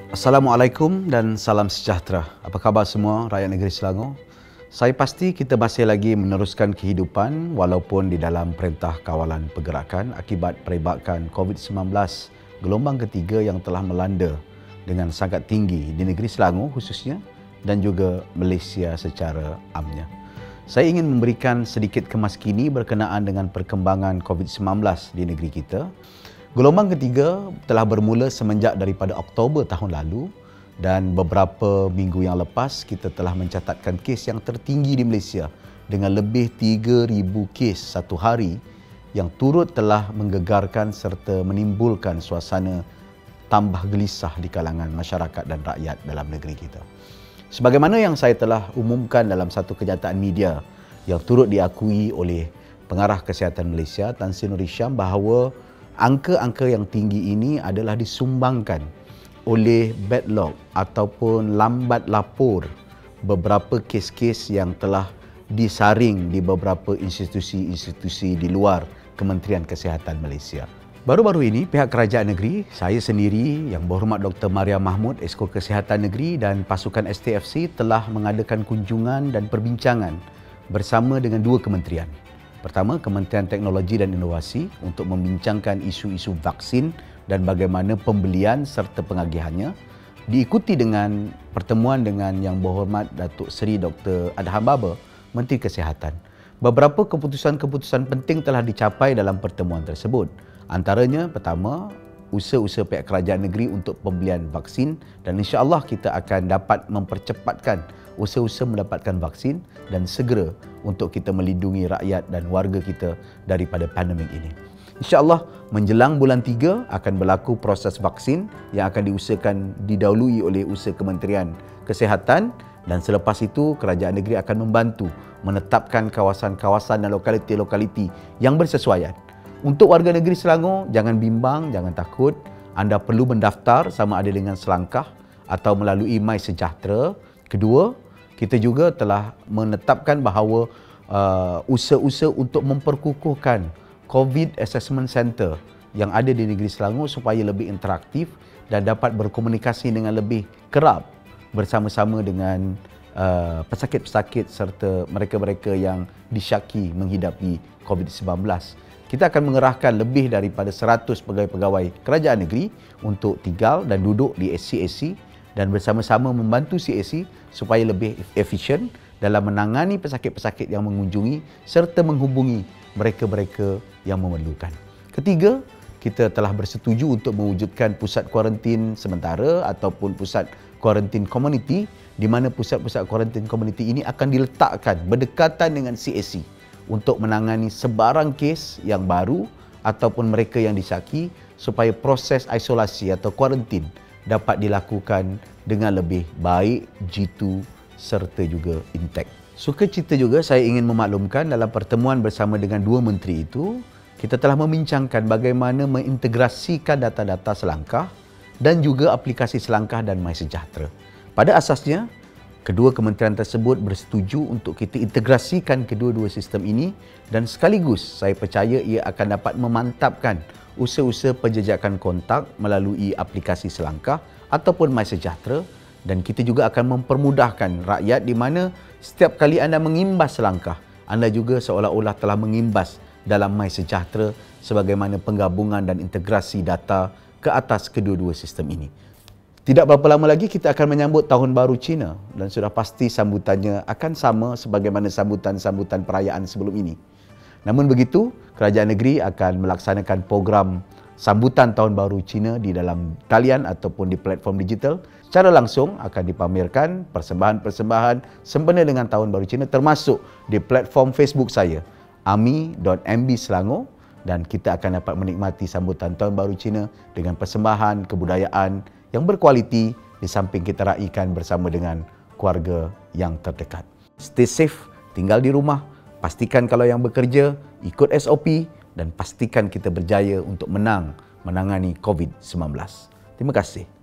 Assalamualaikum dan salam sejahtera. Apa khabar semua rakyat negeri Selangor? Saya pasti kita masih lagi meneruskan kehidupan walaupun di dalam perintah kawalan pergerakan akibat peribadkan COVID-19 gelombang ketiga yang telah melanda dengan sangat tinggi di negeri Selangor khususnya dan juga Malaysia secara amnya. Saya ingin memberikan sedikit kemaskini berkenaan dengan perkembangan COVID-19 di negeri kita. Gelombang ketiga telah bermula semenjak daripada Oktober tahun lalu dan beberapa minggu yang lepas kita telah mencatatkan kes yang tertinggi di Malaysia dengan lebih 3,000 kes satu hari yang turut telah menggegarkan serta menimbulkan suasana tambah gelisah di kalangan masyarakat dan rakyat dalam negeri kita. Sebagaimana yang saya telah umumkan dalam satu kenyataan media yang turut diakui oleh Pengarah Kesihatan Malaysia Tan Sri Nur Hisham bahawa angka-angka yang tinggi ini adalah disumbangkan oleh backlog ataupun lambat lapor beberapa kes-kes yang telah disaring di beberapa institusi-institusi di luar Kementerian Kesihatan Malaysia. Baru-baru ini, pihak kerajaan negeri, saya sendiri, Yang Berhormat Dr. Maria Mahmud, Esko Kesihatan Negeri dan pasukan STFC telah mengadakan kunjungan dan perbincangan bersama dengan dua kementerian. Pertama, Kementerian Teknologi dan Inovasi untuk membincangkan isu-isu vaksin dan bagaimana pembelian serta pengagihannya. Diikuti dengan pertemuan dengan Yang Berhormat Datuk Seri Dr. Adham Baba, Menteri Kesihatan. Beberapa keputusan-keputusan penting telah dicapai dalam pertemuan tersebut. Antaranya, pertama, usaha-usaha pihak kerajaan negeri untuk pembelian vaksin dan insya-Allah kita akan dapat mempercepatkan usaha-usaha mendapatkan vaksin dan segera untuk kita melindungi rakyat dan warga kita daripada pandemik ini. InsyaAllah menjelang bulan 3 akan berlaku proses vaksin yang akan diusahakan didahului oleh usaha Kementerian Kesihatan dan selepas itu kerajaan negeri akan membantu menetapkan kawasan-kawasan dan lokaliti-lokaliti yang bersesuaian. Untuk warga negeri Selangor, jangan bimbang, jangan takut. Anda perlu mendaftar sama ada dengan Selangkah atau melalui MySejahtera. Kedua, kita juga telah menetapkan bahawa usaha-usaha untuk memperkukuhkan COVID Assessment Center yang ada di negeri Selangor supaya lebih interaktif dan dapat berkomunikasi dengan lebih kerap bersama-sama dengan pesakit-pesakit serta mereka-mereka yang disyaki menghidapi COVID-19. Kita akan mengerahkan lebih daripada 100 pegawai-pegawai kerajaan negeri untuk tinggal dan duduk di SCAC dan bersama-sama membantu CAC supaya lebih efisien dalam menangani pesakit-pesakit yang mengunjungi serta menghubungi mereka-mereka yang memerlukan. Ketiga, kita telah bersetuju untuk mewujudkan pusat kuarantin sementara ataupun pusat kuarantin komuniti di mana pusat-pusat kuarantin komuniti ini akan diletakkan berdekatan dengan CAC untuk menangani sebarang kes yang baru ataupun mereka yang disyaki supaya proses isolasi atau kuarantin dapat dilakukan dengan lebih baik, jitu serta juga intek. Sukacita juga saya ingin memaklumkan dalam pertemuan bersama dengan dua menteri itu, kita telah membincangkan bagaimana mengintegrasikan data-data Selangkah dan juga aplikasi Selangkah dan MySejahtera. Pada asasnya, kedua kementerian tersebut bersetuju untuk kita integrasikan kedua-dua sistem ini dan sekaligus saya percaya ia akan dapat memantapkan usaha-usaha penjejakan kontak melalui aplikasi Selangkah ataupun MySejahtera dan kita juga akan mempermudahkan rakyat di mana setiap kali anda mengimbas Selangkah, anda juga seolah-olah telah mengimbas dalam MySejahtera sebagaimana penggabungan dan integrasi data ke atas kedua-dua sistem ini. Tidak berapa lama lagi kita akan menyambut Tahun Baru Cina dan sudah pasti sambutannya akan sama sebagaimana sambutan-sambutan perayaan sebelum ini. Namun begitu, kerajaan negeri akan melaksanakan program sambutan Tahun Baru Cina di dalam talian ataupun di platform digital. Secara langsung akan dipamerkan persembahan-persembahan sempena dengan Tahun Baru Cina termasuk di platform Facebook saya, ami.mb Selangor dan kita akan dapat menikmati sambutan Tahun Baru Cina dengan persembahan kebudayaan yang berkualiti di samping kita raikan bersama dengan keluarga yang terdekat. Stay safe, tinggal di rumah, pastikan kalau yang bekerja, ikut SOP dan pastikan kita berjaya untuk menangani COVID-19. Terima kasih.